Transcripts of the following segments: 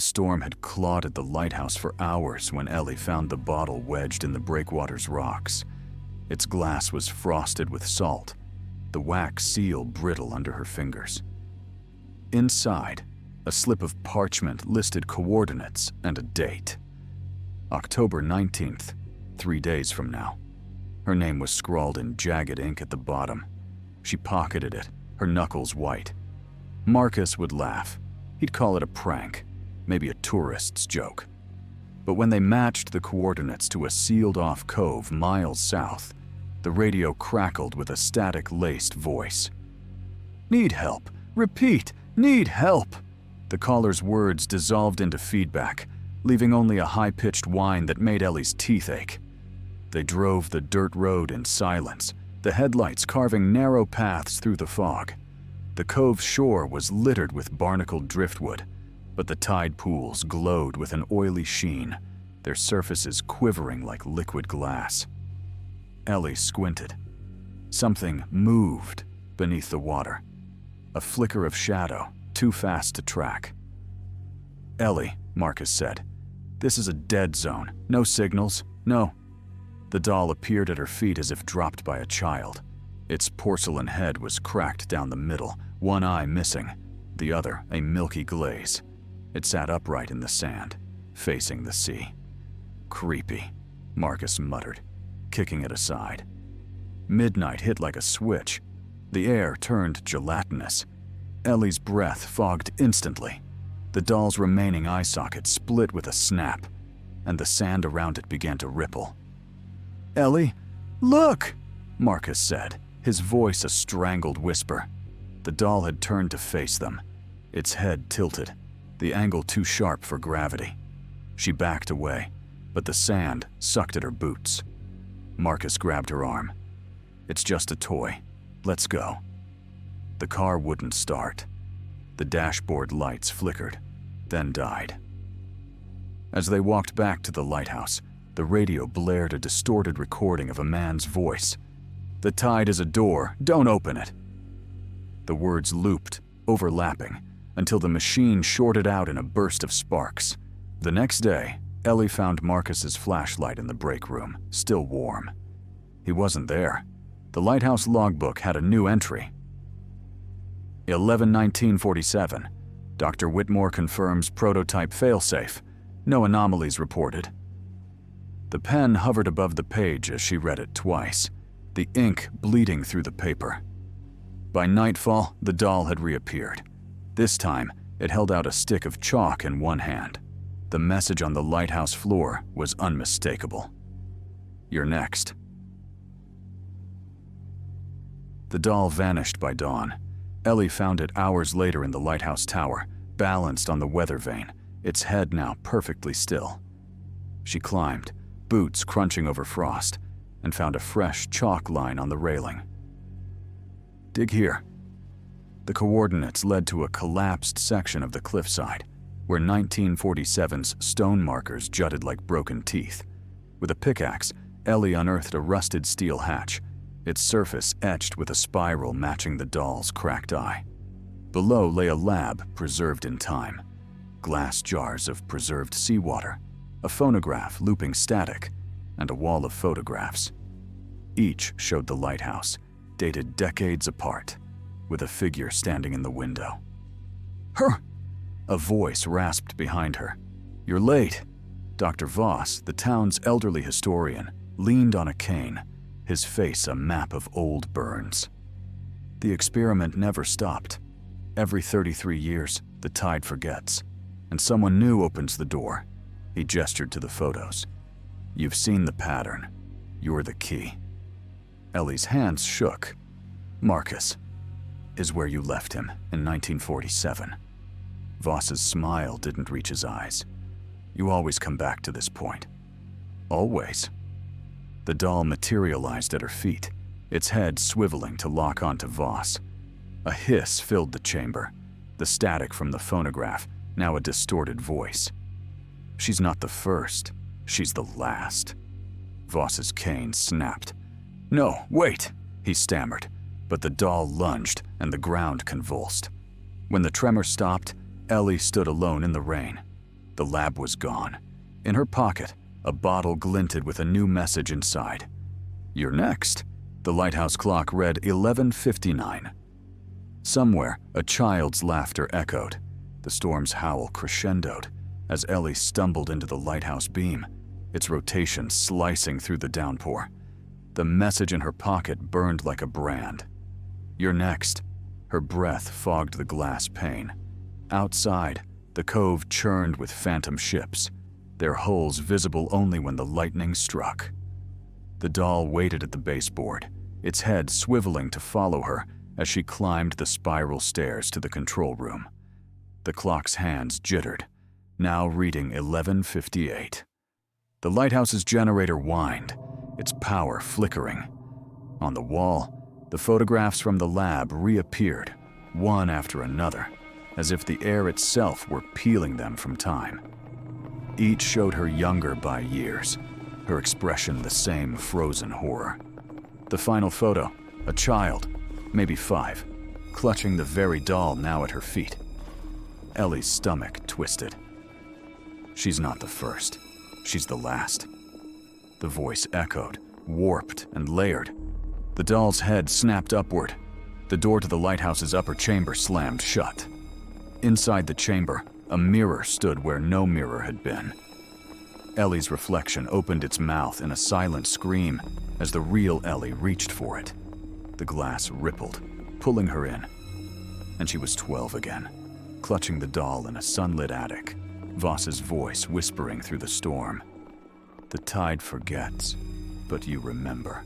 storm had clawed at the lighthouse for hours when Ellie found the bottle wedged in the breakwater's rocks. Its glass was frosted with salt, the wax seal brittle under her fingers. Inside, a slip of parchment listed coordinates and a date. October 19th, 3 days from now. Her name was scrawled in jagged ink at the bottom. She pocketed it, her knuckles white. Marcus would laugh. He'd call it a prank, maybe a tourist's joke. But when they matched the coordinates to a sealed-off cove miles south, the radio crackled with a static-laced voice. "Need help. Repeat, need help." The caller's words dissolved into feedback, leaving only a high-pitched whine that made Ellie's teeth ache. They drove the dirt road in silence, the headlights carving narrow paths through the fog. The cove's shore was littered with barnacled driftwood, but the tide pools glowed with an oily sheen, their surfaces quivering like liquid glass. Ellie squinted. Something moved beneath the water, a flicker of shadow, too fast to track. "Ellie," Marcus said, "this is a dead zone. No signals, no." The doll appeared at her feet as if dropped by a child. Its porcelain head was cracked down the middle, one eye missing, the other a milky glaze. It sat upright in the sand, facing the sea. "Creepy," Marcus muttered, kicking it aside. Midnight hit like a switch. The air turned gelatinous. Ellie's breath fogged instantly. The doll's remaining eye socket split with a snap, and the sand around it began to ripple. "Ellie, look!" Marcus said, his voice a strangled whisper. The doll had turned to face them, its head tilted, the angle too sharp for gravity. She backed away, but the sand sucked at her boots. Marcus grabbed her arm. "It's just a toy. Let's go." The car wouldn't start. The dashboard lights flickered, then died. As they walked back to the lighthouse, the radio blared a distorted recording of a man's voice. "The tide is a door, don't open it." The words looped, overlapping, until the machine shorted out in a burst of sparks. The next day, Ellie found Marcus's flashlight in the break room, still warm. He wasn't there. The lighthouse logbook had a new entry. 11/19/47. Dr. Whitmore confirms prototype failsafe. No anomalies reported. The pen hovered above the page as she read it twice, the ink bleeding through the paper. By nightfall, the doll had reappeared. This time, it held out a stick of chalk in one hand. The message on the lighthouse floor was unmistakable. "You're next." The doll vanished by dawn. Ellie found it hours later in the lighthouse tower, balanced on the weather vane, its head now perfectly still. She climbed, boots crunching over frost, and found a fresh chalk line on the railing. "Dig here." The coordinates led to a collapsed section of the cliffside, where 1947's stone markers jutted like broken teeth. With a pickaxe, Ellie unearthed a rusted steel hatch, its surface etched with a spiral matching the doll's cracked eye. Below lay a lab preserved in time, glass jars of preserved seawater, a phonograph looping static, and a wall of photographs. Each showed the lighthouse, dated decades apart, with a figure standing in the window. "Her!" A voice rasped behind her. "You're late." Dr. Voss, the town's elderly historian, leaned on a cane, his face a map of old burns. The experiment never stopped. Every 33 years, the tide forgets, and someone new opens the door. He gestured to the photos. "You've seen the pattern. You're the key." Ellie's hands shook. "Marcus is where you left him in 1947. Voss's smile didn't reach his eyes. "You always come back to this point." "Always." The doll materialized at her feet, its head swiveling to lock onto Voss. A hiss filled the chamber, the static from the phonograph, now a distorted voice. "She's not the first, she's the last." Voss's cane snapped. "No, wait," he stammered, but the doll lunged and the ground convulsed. When the tremor stopped, Ellie stood alone in the rain. The lab was gone. In her pocket, a bottle glinted with a new message inside. "You're next." The lighthouse clock read 11:59. Somewhere, a child's laughter echoed. The storm's howl crescendoed as Ellie stumbled into the lighthouse beam, its rotation slicing through the downpour. The message in her pocket burned like a brand. "You're next." Her breath fogged the glass pane. Outside, the cove churned with phantom ships, their hulls visible only when the lightning struck. The doll waited at the baseboard, its head swiveling to follow her as she climbed the spiral stairs to the control room. The clock's hands jittered, now reading 11:58. The lighthouse's generator whined, its power flickering. On the wall, the photographs from the lab reappeared, one after another, as if the air itself were peeling them from time. Each showed her younger by years, her expression the same frozen horror. The final photo, a child, maybe 5, clutching the very doll now at her feet. Ellie's stomach twisted. She's not the first. She's the last. The voice echoed, warped and layered. The doll's head snapped upward. The door to the lighthouse's upper chamber slammed shut. Inside the chamber, a mirror stood where no mirror had been. Ellie's reflection opened its mouth in a silent scream as the real Ellie reached for it. The glass rippled, pulling her in. And she was 12 again, clutching the doll in a sunlit attic, Voss's voice whispering through the storm. "The tide forgets, but you remember.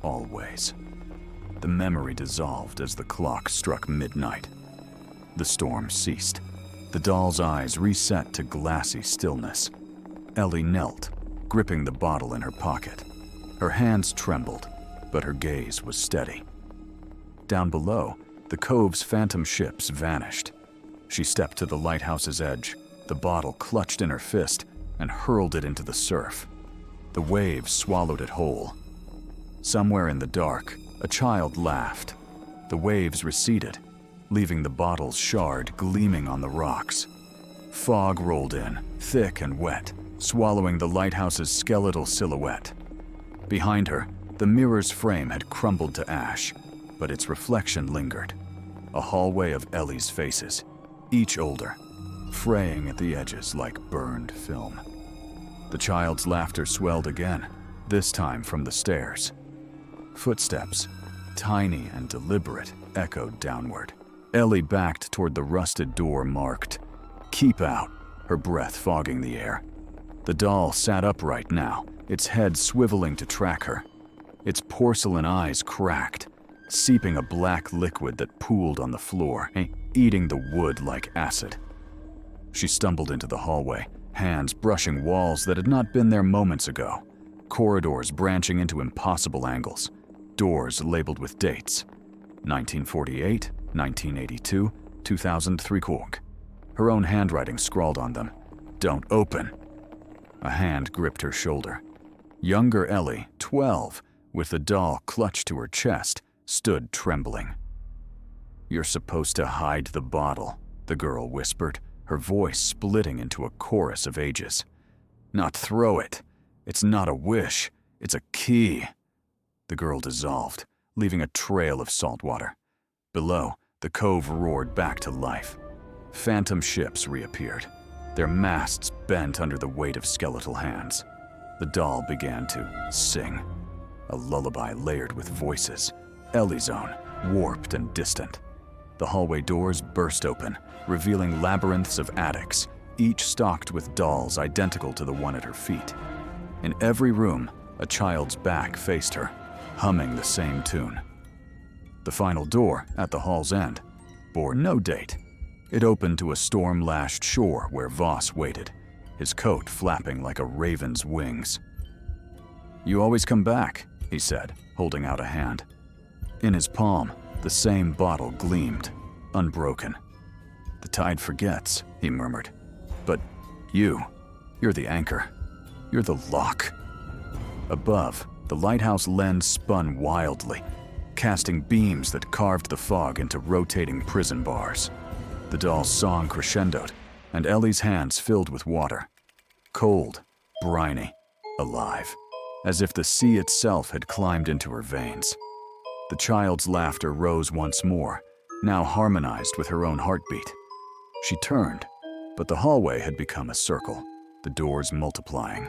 Always." The memory dissolved as the clock struck midnight. The storm ceased. The doll's eyes reset to glassy stillness. Ellie knelt, gripping the bottle in her pocket. Her hands trembled, but her gaze was steady. Down below, the cove's phantom ships vanished. She stepped to the lighthouse's edge, the bottle clutched in her fist, and hurled it into the surf. The waves swallowed it whole. Somewhere in the dark, a child laughed. The waves receded, leaving the bottle's shard gleaming on the rocks. Fog rolled in, thick and wet, swallowing the lighthouse's skeletal silhouette. Behind her, the mirror's frame had crumbled to ash, but its reflection lingered. A hallway of Ellie's faces, each older, fraying at the edges like burned film. The child's laughter swelled again, this time from the stairs. Footsteps, tiny and deliberate, echoed downward. Ellie backed toward the rusted door marked, "Keep out," her breath fogging the air. The doll sat upright now, its head swiveling to track her. Its porcelain eyes cracked, seeping a black liquid that pooled on the floor, eating the wood like acid. She stumbled into the hallway, hands brushing walls that had not been there moments ago, corridors branching into impossible angles, doors labeled with dates. 1948, 1982, 2003 Quark. Her own handwriting scrawled on them. "Don't open." A hand gripped her shoulder. Younger Ellie, 12, with the doll clutched to her chest, stood trembling. "You're supposed to hide the bottle," the girl whispered, her voice splitting into a chorus of ages. "Not throw it. It's not a wish. It's a key." The girl dissolved, leaving a trail of salt water. Below, the cove roared back to life. Phantom ships reappeared, their masts bent under the weight of skeletal hands. The doll began to sing, a lullaby layered with voices, Ellie's own, warped and distant. The hallway doors burst open, revealing labyrinths of attics, each stocked with dolls identical to the one at her feet. In every room, a child's back faced her, humming the same tune. The final door, at the hall's end, bore no date. It opened to a storm-lashed shore where Voss waited, his coat flapping like a raven's wings. "You always come back," he said, holding out a hand. In his palm, the same bottle gleamed, unbroken. "The tide forgets," he murmured. "But you're the anchor. You're the lock." Above, the lighthouse lens spun wildly, casting beams that carved the fog into rotating prison bars. The doll's song crescendoed, and Ellie's hands filled with water. Cold, briny, alive, as if the sea itself had climbed into her veins. The child's laughter rose once more, now harmonized with her own heartbeat. She turned, but the hallway had become a circle, the doors multiplying.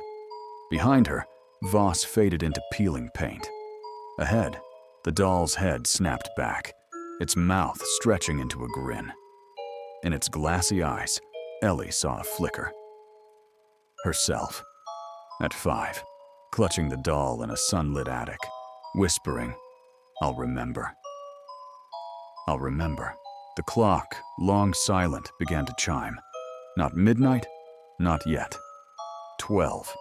Behind her, Voss faded into peeling paint. Ahead, the doll's head snapped back, its mouth stretching into a grin. In its glassy eyes, Ellie saw a flicker. Herself, at 5, clutching the doll in a sunlit attic, whispering, "I'll remember. I'll remember." The clock, long silent, began to chime. Not midnight, not yet. 12.